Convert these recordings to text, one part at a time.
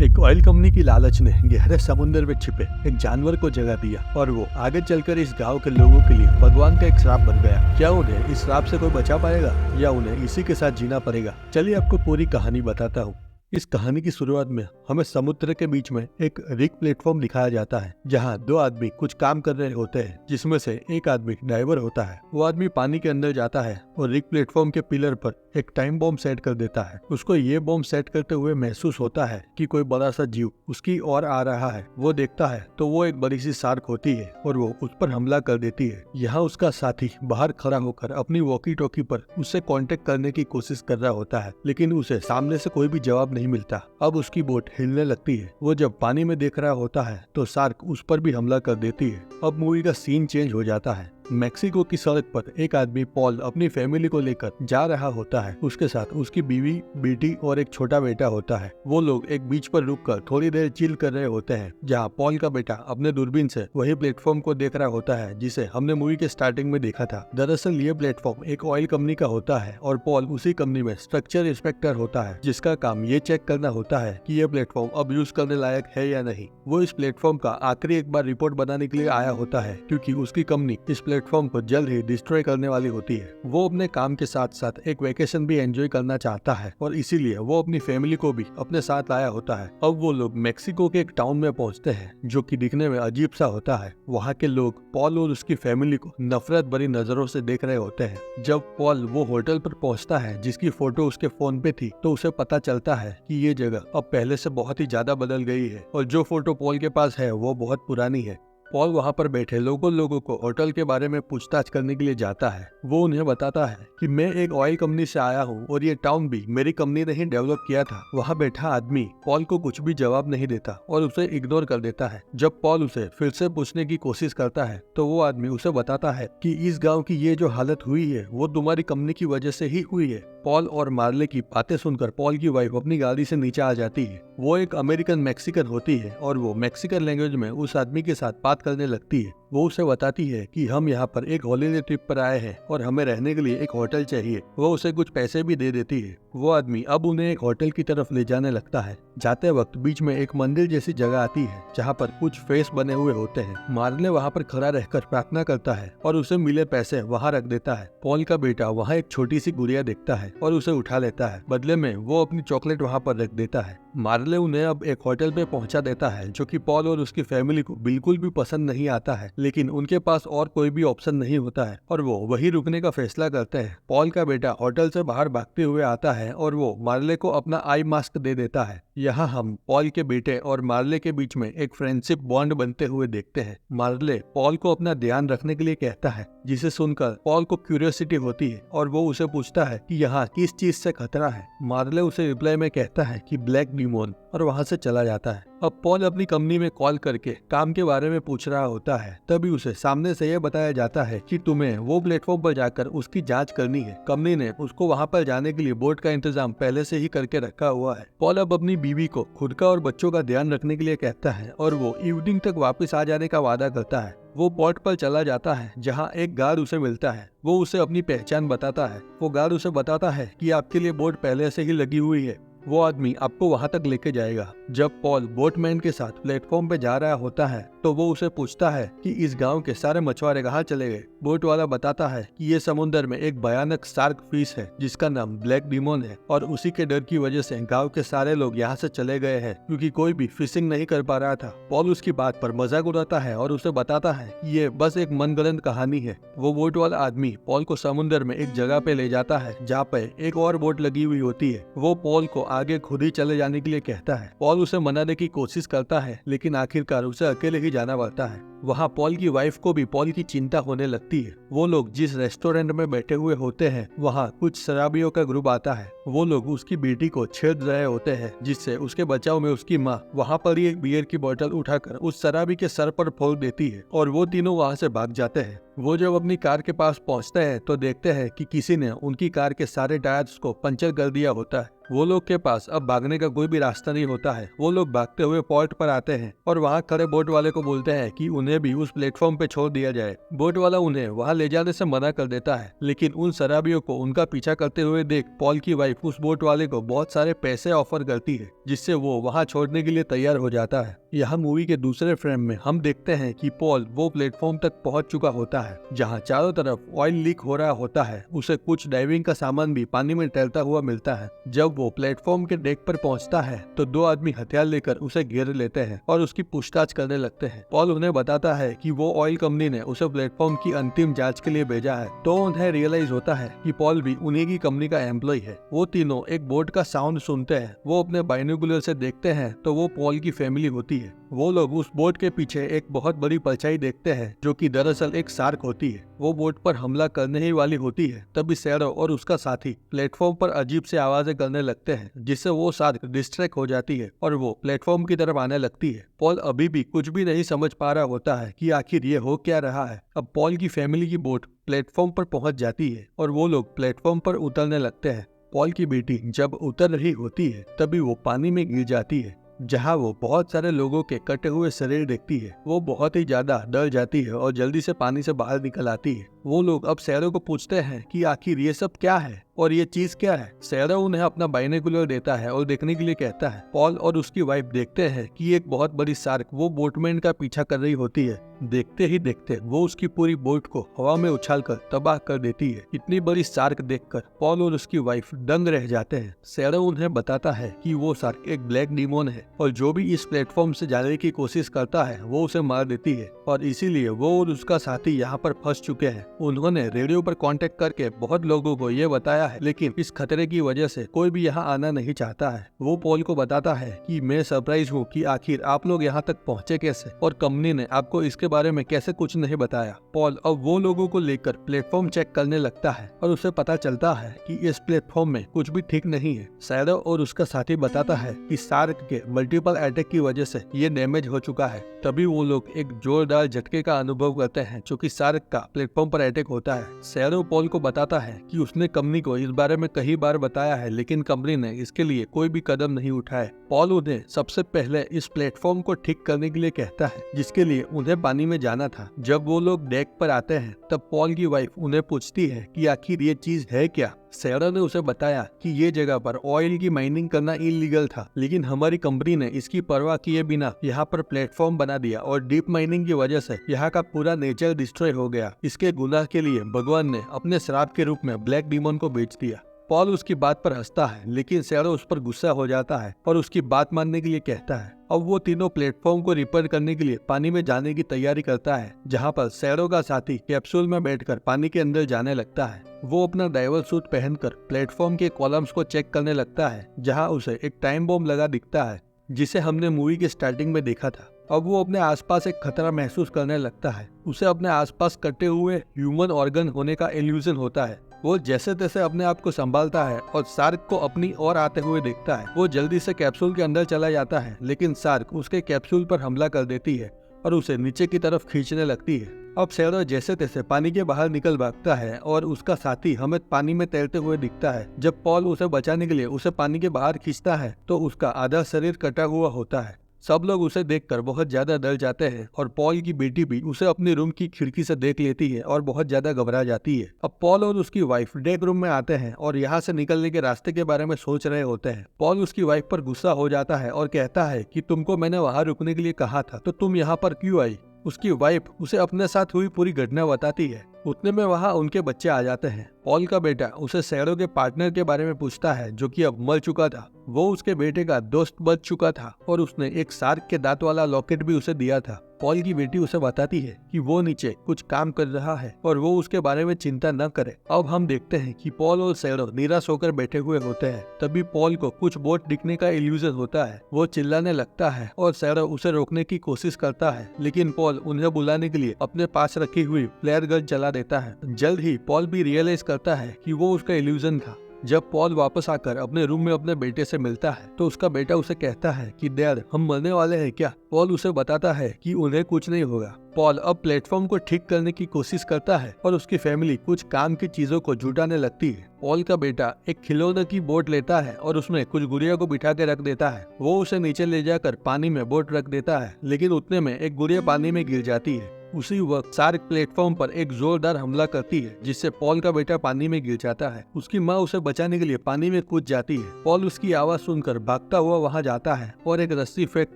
एक oil company की लालच ने गहरे समुद्र में छिपे एक जानवर को जगा दिया और वो आगे चलकर इस गांव के लोगों के लिए भगवान का एक श्राप बन गया। क्या उन्हें इस श्राप से कोई बचा पाएगा या उन्हें इसी के साथ जीना पड़ेगा? चलिए आपको पूरी कहानी बताता हूँ। इस कहानी की शुरुआत में हमें समुद्र के बीच में एक रिग प्लेटफॉर्म दिखाया जाता है जहाँ दो आदमी कुछ काम कर रहे होते हैं, जिसमें से एक आदमी डाइवर होता है। वो आदमी पानी के अंदर जाता है और रिग प्लेटफॉर्म के पिलर पर एक टाइम बॉम्ब सेट कर देता है। उसको ये बॉम्ब सेट करते हुए महसूस होता है कि कोई बड़ा सा जीव उसकी ओर आ रहा है। वो देखता है तो वो एक बड़ी सी शार्क होती है और वो उस पर हमला कर देती है। यहाँ उसका साथी बाहर खड़ा होकर अपनी वॉकी टॉकी पर उससे कांटेक्ट करने की कोशिश कर रहा होता है, लेकिन उसे सामने से कोई भी जवाब नहीं मिलता। अब उसकी बोट हिलने लगती है। वो जब पानी में देख रहा होता है तो शार्क उस पर भी हमला कर देती है। अब मूवी का सीन चेंज हो जाता है। मेक्सिको की सड़क पर एक आदमी पॉल अपनी फैमिली को लेकर जा रहा होता है। उसके साथ उसकी बीवी, बेटी और एक छोटा बेटा होता है। वो लोग एक बीच पर रुककर थोड़ी देर चिल कर रहे होते हैं, जहां पॉल का बेटा अपने दूरबीन से वही प्लेटफॉर्म को देख रहा होता है जिसे हमने मूवी के स्टार्टिंग में देखा था। दरअसल ये प्लेटफॉर्म एक ऑयल कंपनी का होता है और पॉल उसी कंपनी में स्ट्रक्चर इंस्पेक्टर होता है, जिसका काम ये चेक करना होता है कि ये प्लेटफॉर्म अब यूज करने लायक है या नहीं। वो इस प्लेटफॉर्म का आखिरी एक बार रिपोर्ट बनाने के लिए आया होता है, क्योंकि उसकी कंपनी इस प्लेटफॉर्म को जल्द ही डिस्ट्रॉय करने वाली होती है। वो अपने काम के साथ साथ एक वेकेशन भी एंजॉय करना चाहता है और इसीलिए वो अपनी फैमिली को भी अपने साथ लाया होता है। अब वो लोग मेक्सिको के एक टाउन में पहुंचते हैं जो कि दिखने में अजीब सा होता है। वहाँ के लोग पॉल और उसकी फैमिली को नफरत भरी नजरों से देख रहे होते हैं। जब पॉल वो होटल पर पहुंचता है जिसकी फोटो उसके फोन पे थी, तो उसे पता चलता है कि ये जगह अब पहले से बहुत ही ज्यादा बदल गई है और जो फोटो पॉल के पास है वो बहुत पुरानी है। पॉल वहाँ पर बैठे लोगों को होटल के बारे में पूछताछ करने के लिए जाता है। वो उन्हें बताता है कि मैं एक ऑयल कंपनी से आया हूँ और ये टाउन भी मेरी कंपनी ने ही डेवलप किया था। वहाँ बैठा आदमी पॉल को कुछ भी जवाब नहीं देता और उसे इग्नोर कर देता है। जब पॉल उसे फिर से पूछने की कोशिश करता है तो वो आदमी उसे बताता है कि इस गाँव की ये जो हालत हुई है वो तुम्हारी कंपनी की वजह से ही हुई है। पॉल और मार्ले की बातें सुनकर पॉल की वाइफ अपनी गाड़ी से नीचे आ जाती है। वो एक अमेरिकन मैक्सिकन होती है और वो मैक्सिकन लैंग्वेज में उस आदमी के साथ बात करने लगती है। वो उसे बताती है कि हम यहाँ पर एक हॉलीडे ट्रिप पर आए हैं और हमें रहने के लिए एक होटल चाहिए। वो उसे कुछ पैसे भी दे देती है। वो आदमी अब उन्हें एक होटल की तरफ ले जाने लगता है। जाते वक्त बीच में एक मंदिर जैसी जगह आती है जहाँ पर कुछ फेस बने हुए होते हैं। मार्ले वहाँ पर खड़ा रहकर प्रार्थना करता है और उसे मिले पैसे वहाँ रख देता है। पॉल का बेटा वहाँ एक छोटी सी गुड़िया देखता है और उसे उठा लेता है। बदले में वो अपनी चॉकलेट वहाँ पर रख देता है। मार्ले उन्हें अब एक होटल पे पहुंचा देता है जो कि पॉल और उसकी फैमिली को बिल्कुल भी पसंद नहीं आता है, लेकिन उनके पास और कोई भी ऑप्शन नहीं होता है और वो वही रुकने का फैसला करते हैं। पॉल का बेटा होटल से बाहर भागते हुए आता है और वो मार्ले को अपना आई मास्क दे देता है। यहाँ हम पॉल के बेटे और मार्ले के बीच में एक फ्रेंडशिप बॉन्ड बनते हुए देखते हैं। मार्ले पॉल को अपना ध्यान रखने के लिए कहता है, जिसे सुनकर पॉल को क्यूरियोसिटी होती है और वो उसे पूछता है कि यहाँ किस चीज से खतरा है। मार्ले उसे रिप्लाई में कहता है कि ब्लैक डिमोन, और वहाँ से चला जाता है। अब पॉल अपनी कंपनी में कॉल करके काम के बारे में पूछ रहा होता है। तभी उसे सामने से यह बताया जाता है कि तुम्हें वो प्लेटफॉर्म पर जाकर उसकी जांच करनी है। कंपनी ने उसको वहाँ पर जाने के लिए बोट का इंतजाम पहले से ही करके रखा हुआ है। पॉल अब अपनी बीवी को खुद का और बच्चों का ध्यान रखने के लिए कहता है और वो इवनिंग तक वापस आ जाने का वादा करता है। वो बोट पर चला जाता है जहाँ एक गार्ड उसे मिलता है। वो उसे अपनी पहचान बताता है। वो गार्ड उसे बताता है कि आपके लिए बोट पहले से ही लगी हुई है। वो आदमी आपको वहां तक लेके जाएगा। जब पॉल बोटमैन के साथ प्लेटफॉर्म पे जा रहा होता है तो वो उसे पूछता है कि इस गांव के सारे मछुआरे कहाँ चले गए। बोट वाला बताता है कि ये समुद्र में एक भयानक शार्क फिश है जिसका नाम ब्लैक डिमोन है और उसी के डर की वजह से गांव के सारे लोग यहाँ से चले गए हैं, क्योंकि कोई भी फिशिंग नहीं कर पा रहा था। पॉल उसकी बात पर मजाक उड़ाता है और उसे बताता है कि ये बस एक मनगढ़ंत कहानी है। वो बोट वाला आदमी पॉल को समुद्र में एक जगह पे ले जाता है जहाँ पे एक और बोट लगी हुई होती है। वो पॉल को आगे खुद ही चले जाने के लिए कहता है। पॉल उसे मनाने की कोशिश करता है, लेकिन आखिरकार उसे अकेले ही जाना पड़ता है। वहाँ पॉल की वाइफ को भी पॉल की चिंता होने लगती है। वो लोग जिस रेस्टोरेंट में बैठे हुए होते हैं वहाँ कुछ शराबियों का ग्रुप आता है। वो लोग उसकी बेटी को छेड़ रहे होते हैं, जिससे उसके बचाव में उसकी माँ वहाँ पर ही एक बियर की बोतल उठाकर उस शराबी के सर पर फोड़ देती है और वो तीनों वहाँ से भाग जाते हैं। वो जब अपनी कार के पास पहुँचते हैं तो देखते हैं कि किसी ने उनकी कार के सारे टायर्स को पंचर कर दिया होता है। वो लोग के पास अब भागने का कोई भी रास्ता नहीं होता है। वो लोग भागते हुए पोर्ट पर आते हैं और वहाँ खड़े बोट वाले को बोलते हैं कि उन्हें भी उस प्लेटफॉर्म पे छोड़ दिया जाए। बोट वाला उन्हें वहाँ ले जाने से मना कर देता है, लेकिन उन शराबियों को उनका पीछा करते हुए देख पॉल की वाइफ उस बोट वाले को बहुत सारे पैसे ऑफर करती है, जिससे वो वहाँ छोड़ने के लिए तैयार हो जाता है। यहाँ मूवी के दूसरे फ्रेम में हम देखते हैं कि पॉल वो प्लेटफॉर्म तक पहुँच चुका होता है जहाँ चारों तरफ ऑयल लीक हो रहा होता है। उसे कुछ डाइविंग का सामान भी पानी में तैरता हुआ मिलता है। जब वो प्लेटफॉर्म के डेक पर पहुँचता है तो दो आदमी हथियार लेकर उसे घेर लेते हैं और उसकी पूछताछ करने लगते हैं। पॉल उन्हें बताता है कि वो ऑयल कंपनी ने उसे प्लेटफॉर्म की अंतिम जांच के लिए भेजा है। तो उन्हें रियलाइज होता है कि पॉल भी उन्हीं की कंपनी का एम्प्लॉय है। वो तीनों एक बोट का साउंड सुनते हैं। वो अपने बाइनोकुलर से देखते हैं तो वो पॉल की फैमिली होती है। वो लोग उस बोट के पीछे एक बहुत बड़ी परछाई देखते हैं जो कि दरअसल एक शार्क होती है। वो बोट पर हमला करने ही वाली होती है। तभी सैरो और उसका साथी प्लेटफॉर्म पर अजीब से आवाजें करने लगते हैं, जिससे वो शार्क डिस्ट्रैक्ट हो जाती है और वो प्लेटफॉर्म की तरफ आने लगती है। पॉल अभी भी कुछ भी नहीं समझ पा रहा होता है कि आखिर ये हो क्या रहा है। अब पॉल की फैमिली की बोट प्लेटफॉर्म पर पहुंच जाती है और वो लोग प्लेटफॉर्म पर उतरने लगते हैं। पॉल की बेटी जब उतर रही होती है तभी वो पानी में गिर जाती है, जहाँ वो बहुत सारे लोगों के कटे हुए शरीर देखती है। वो बहुत ही ज्यादा डर जाती है और जल्दी से पानी से बाहर निकल आती है। वो लोग अब सैरो को पूछते हैं कि आखिर ये सब क्या है और ये चीज क्या है। सैरो उन्हें अपना बाइनोकुलर देता है और देखने के लिए कहता है। पॉल और उसकी वाइफ देखते हैं कि एक बहुत बड़ी शार्क वो बोटमैन का पीछा कर रही होती है। देखते ही देखते वो उसकी पूरी बोट को हवा में उछालकर तबाह कर देती है। इतनी बड़ी शार्क देखकर पॉल और उसकी वाइफ दंग रह जाते हैं। सैरो उन्हें बताता है कि वो शार्क एक ब्लैक डीमोन है और जो भी इस प्लेटफॉर्म से जाने की कोशिश करता है वो उसे मार देती है और इसीलिए वो और उसका साथी यहाँ पर फंस चुके हैं। उन्होंने रेडियो पर कांटेक्ट करके बहुत लोगों को ये बताया है, लेकिन इस खतरे की वजह से कोई भी यहाँ आना नहीं चाहता है। वो पॉल को बताता है कि मैं सरप्राइज हूँ कि आखिर आप लोग यहाँ तक पहुँचे कैसे और कंपनी ने आपको इसके बारे में कैसे कुछ नहीं बताया। पॉल अब वो लोगों को लेकर प्लेटफॉर्म चेक करने लगता है और उसे पता चलता है कि इस प्लेटफॉर्म में कुछ भी ठीक नहीं है। सैरो और उसका साथी बताता है कि शार्क के मल्टीपल अटैक की वजह से ये डैमेज हो चुका है। तभी वो लोग एक जोरदार झटके का अनुभव करते हैं जो कि शार्क का प्लेटफॉर्म पर अटैक होता है। सैरो पॉल को बताता है कि उसने कंपनी को इस बारे में कई बार बताया है, लेकिन कंपनी ने इसके लिए कोई भी कदम नहीं उठाए। पॉल उन्हें सबसे पहले इस प्लेटफॉर्म को ठीक करने के लिए कहता है, जिसके लिए उन्हें पानी में जाना था। जब वो लोग डेक पर आते हैं तब पॉल की वाइफ उन्हें पूछती है कि आखिर ये चीज है क्या। सैरो ने उसे बताया कि ये जगह पर ऑयल की माइनिंग करना इलीगल था, लेकिन हमारी कंपनी ने इसकी परवाह किए बिना यहाँ पर प्लेटफॉर्म बना दिया और डीप माइनिंग की वजह से यहाँ का पूरा नेचर डिस्ट्रॉय हो गया। इसके गुनाह के लिए भगवान ने अपने श्राप के रूप में ब्लैक डीमन को बेच दिया। पॉल उसकी बात पर हंसता है, लेकिन सैरो उस पर गुस्सा हो जाता है और उसकी बात मानने के लिए कहता है। अब वो तीनों प्लेटफॉर्म को रिपेयर करने के लिए पानी में जाने की तैयारी करता है, जहाँ पर सैरो का साथी कैप्सूल में बैठकर पानी के अंदर जाने लगता है। वो अपना डाइवर सूट पहनकर प्लेटफॉर्म के कॉलम्स को चेक करने लगता है, जहाँ उसे एक टाइम बॉम्ब लगा दिखता है, जिसे हमने मूवी के स्टार्टिंग में देखा था। अब वो अपने आसपास एक खतरा महसूस करने लगता है। उसे अपने आसपास कटे हुए ह्यूमन ऑर्गन होने का इल्यूजन होता है। वो जैसे तैसे अपने आप को संभालता है और शार्क को अपनी ओर आते हुए देखता है। वो जल्दी से कैप्सूल के अंदर चला जाता है, लेकिन शार्क उसके कैप्सूल पर हमला कर देती है और उसे नीचे की तरफ खींचने लगती है। अब सैरो जैसे तैसे पानी के बाहर निकल भागता है और उसका साथी हमें पानी में तैरते हुए दिखता है। जब पॉल उसे बचाने के लिए उसे पानी के बाहर खींचता है तो उसका आधा शरीर कटा हुआ होता है। सब लोग उसे देखकर बहुत ज्यादा डर जाते हैं और पॉल की बेटी भी उसे अपनी रूम की खिड़की से देख लेती है और बहुत ज्यादा घबरा जाती है। अब पॉल और उसकी वाइफ डेक रूम में आते हैं और यहाँ से निकलने के रास्ते के बारे में सोच रहे होते हैं। पॉल उसकी वाइफ पर गुस्सा हो जाता है और कहता है कि तुमको मैंने वहाँ रुकने के लिए कहा था, तो तुम यहाँ पर क्यों आई। उसकी वाइफ उसे अपने साथ हुई पूरी घटना बताती है। उतने में वहाँ उनके बच्चे आ जाते हैं। पॉल का बेटा उसे सैरो के पार्टनर के बारे में पूछता है, जो कि अब मर चुका था। वो उसके बेटे का दोस्त बच चुका था और उसने एक शार्क के दांत वाला लॉकेट भी उसे दिया था। पॉल की बेटी उसे बताती है कि वो नीचे कुछ काम कर रहा है और वो उसके बारे में चिंता न करे। अब हम देखते हैं कि पॉल और सैरो निराश होकर बैठे हुए होते हैं। तभी पॉल को कुछ बोट दिखने का इल्यूजन होता है। वो चिल्लाने लगता है और सैरो उसे रोकने की कोशिश करता है, लेकिन पॉल उन्हें बुलाने के लिए अपने पास रखी हुई फ्लेयर गन चला देता है। जल्द ही पॉल भी रियलाइज करता है कि वो उसका इल्यूजन था। जब पॉल वापस आकर अपने रूम में अपने बेटे से मिलता है तो उसका बेटा उसे कहता है कि डैड, हम मरने वाले हैं क्या। पॉल उसे बताता है कि उन्हें कुछ नहीं होगा। पॉल अब प्लेटफॉर्म को ठीक करने की कोशिश करता है और उसकी फैमिली कुछ काम की चीजों को जुटाने लगती है। पॉल का बेटा एक खिलौने की बोट लेता है और उसमें कुछ गुड़िया को बिठा के रख देता है। वो उसे नीचे ले जाकर पानी में बोट रख देता है, लेकिन उतने में एक गुड़िया पानी में गिर जाती है। उसी वक्त शार्क प्लेटफॉर्म पर एक जोरदार हमला करती है, जिससे पॉल का बेटा पानी में गिर जाता है। उसकी माँ उसे बचाने के लिए पानी में कूद जाती है। पॉल उसकी आवाज सुनकर भागता हुआ वहां जाता है और एक रस्सी फेंक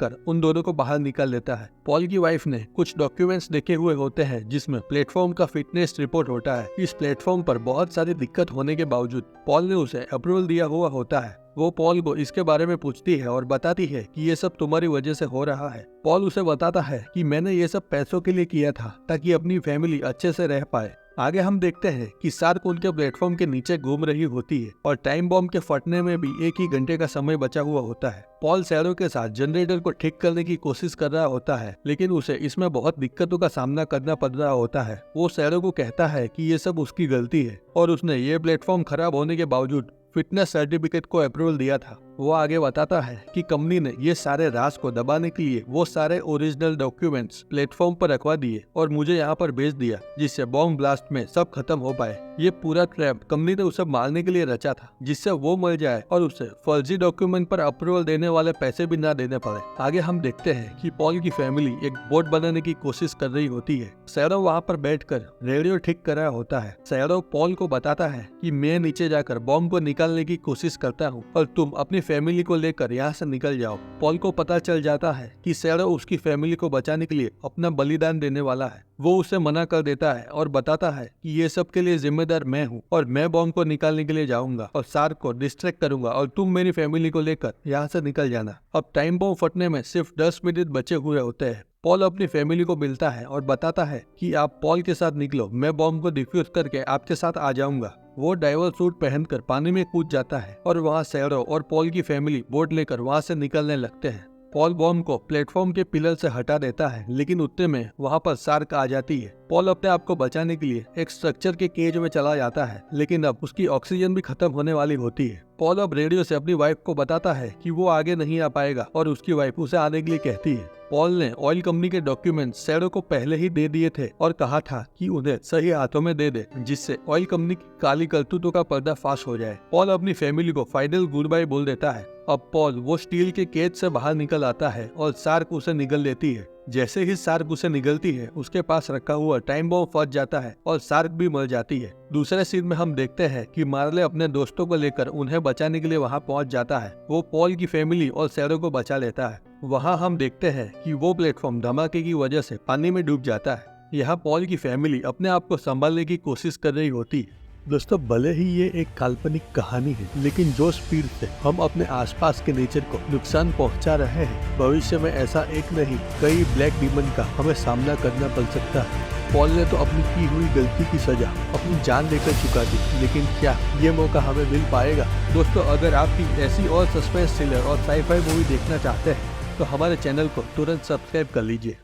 कर उन दोनों को बाहर निकाल लेता है। पॉल की वाइफ ने कुछ डॉक्यूमेंट्स देखे हुए होते हैं, जिसमें प्लेटफॉर्म का फिटनेस रिपोर्ट होता है। इस प्लेटफॉर्म पर बहुत सारी दिक्कत होने के बावजूद पॉल ने उसे अप्रूवल दिया हुआ होता है। वो पॉल को इसके बारे में पूछती है और बताती है कि ये सब तुम्हारी वजह से हो रहा है। पॉल उसे बताता है कि मैंने ये सब पैसों के लिए किया था ताकि अपनी फैमिली अच्छे से रह पाए। आगे हम देखते हैं कि शार्क उनके प्लेटफॉर्म के नीचे घूम रही होती है और टाइम बॉम्ब के फटने में भी 1 ही घंटे का समय बचा हुआ होता है। पॉल सैरो के साथ जनरेटर को ठीक करने की कोशिश कर रहा होता है, लेकिन उसे इसमें बहुत दिक्कतों का सामना करना पड़ रहा होता है। वो सैरो को कहता है कि ये सब उसकी गलती है और उसने ये प्लेटफॉर्म खराब होने के बावजूद फिटनेस सर्टिफिकेट को अप्रूवल दिया था। वो आगे बताता है कि कंपनी ने ये सारे राज को दबाने के लिए वो सारे ओरिजिनल डॉक्यूमेंट्स प्लेटफॉर्म पर रखवा दिए और मुझे यहाँ पर भेज दिया, जिससे बॉम्ब ब्लास्ट में सब खत्म हो पाए। ये पूरा ट्रैप कंपनी ने उसे मारने के लिए रचा था, जिससे वो मर जाए और उसे फर्जी डॉक्यूमेंट पर अप्रूवल देने वाले पैसे भी ना देने पड़े। आगे हम देखते हैं कि पॉल की फैमिली एक बोट बनाने की कोशिश कर रही होती है। सैरो वहाँ पर बैठकर रेडियो ठीक कर रहा होता है। सैरो पॉल को बताता है कि मैं नीचे जाकर बॉम्ब को निकालने की कोशिश करता हूँ और तुम अपनी फैमिली को लेकर यहाँ से निकल जाओ। पॉल को पता चल जाता है कि सैरो उसकी फैमिली को बचाने के लिए अपना बलिदान देने वाला है। वो उसे मना कर देता है और बताता है कि ये सब के लिए जिम्मेदार मैं हूँ और मैं बॉम्ब को निकालने के लिए जाऊंगा और शार्क को डिस्ट्रैक्ट करूंगा और तुम मेरी फैमिली को लेकर यहाँ से निकल जाना। अब टाइम बॉम्ब फटने में सिर्फ 10 मिनट बचे हुए होते हैं। पॉल अपनी फैमिली को मिलता है और बताता है कि आप पॉल के साथ निकलो, मैं बॉम्ब को डिफ्यूज करके आपके साथ आ जाऊंगा। वो डाइवर सूट पहनकर पानी में कूद जाता है और वहाँ सैरो और पॉल की फैमिली बोट लेकर वहाँ से निकलने लगते हैं। पॉल बॉम्ब को प्लेटफॉर्म के पिलर से हटा देता है, लेकिन उतने में वहाँ पर शार्क आ जाती है। पॉल अपने आप को बचाने के लिए एक स्ट्रक्चर के केज में चला जाता है, लेकिन अब उसकी ऑक्सीजन भी खत्म होने वाली होती है। पॉल अब रेडियो से अपनी वाइफ को बताता है कि वो आगे नहीं आ पाएगा और उसकी वाइफ उसे आने के लिए कहती है। पॉल ने ऑयल कंपनी के डॉक्यूमेंट सैरो को पहले ही दे दिए थे और कहा था कि उन्हें सही हाथों में दे दे, जिससे ऑयल कंपनी की काली करतूतों का पर्दाफाश हो जाए। पॉल अपनी फैमिली को फाइनल गुड बाय बोल देता है। अब पॉल वो स्टील के केज से बाहर निकल आता है और शार्क उसे निगल लेती है। जैसे ही शार्क उसे निगलती है, उसके पास रखा हुआ टाइम बॉम्ब फट जाता है और शार्क भी मर जाती है। दूसरे सीन में हम देखते हैं कि मार्ले अपने दोस्तों को लेकर उन्हें बचाने के लिए वहां पहुंच जाता है। वो पॉल की फैमिली और सैरो को बचा लेता है। वहां हम देखते हैं कि वो प्लेटफॉर्म धमाके की वजह से पानी में डूब जाता है। यहाँ पॉल की फैमिली अपने आप को संभालने की कोशिश कर रही होती है। दोस्तों, भले ही ये एक काल्पनिक कहानी है, लेकिन जो स्पीड से हम अपने आसपास के नेचर को नुकसान पहुंचा रहे हैं, भविष्य में ऐसा एक नहीं कई ब्लैक डीमन का हमें सामना करना पड़ सकता है। पॉल ने तो अपनी की हुई गलती की सजा अपनी जान लेकर चुका दी, लेकिन क्या ये मौका हमें मिल पाएगा? दोस्तों, अगर आप भी ऐसी और सस्पेंस थ्रिलर और साई-फाई मूवी देखना चाहते हैं तो हमारे चैनल को तुरंत सब्सक्राइब कर लीजिए।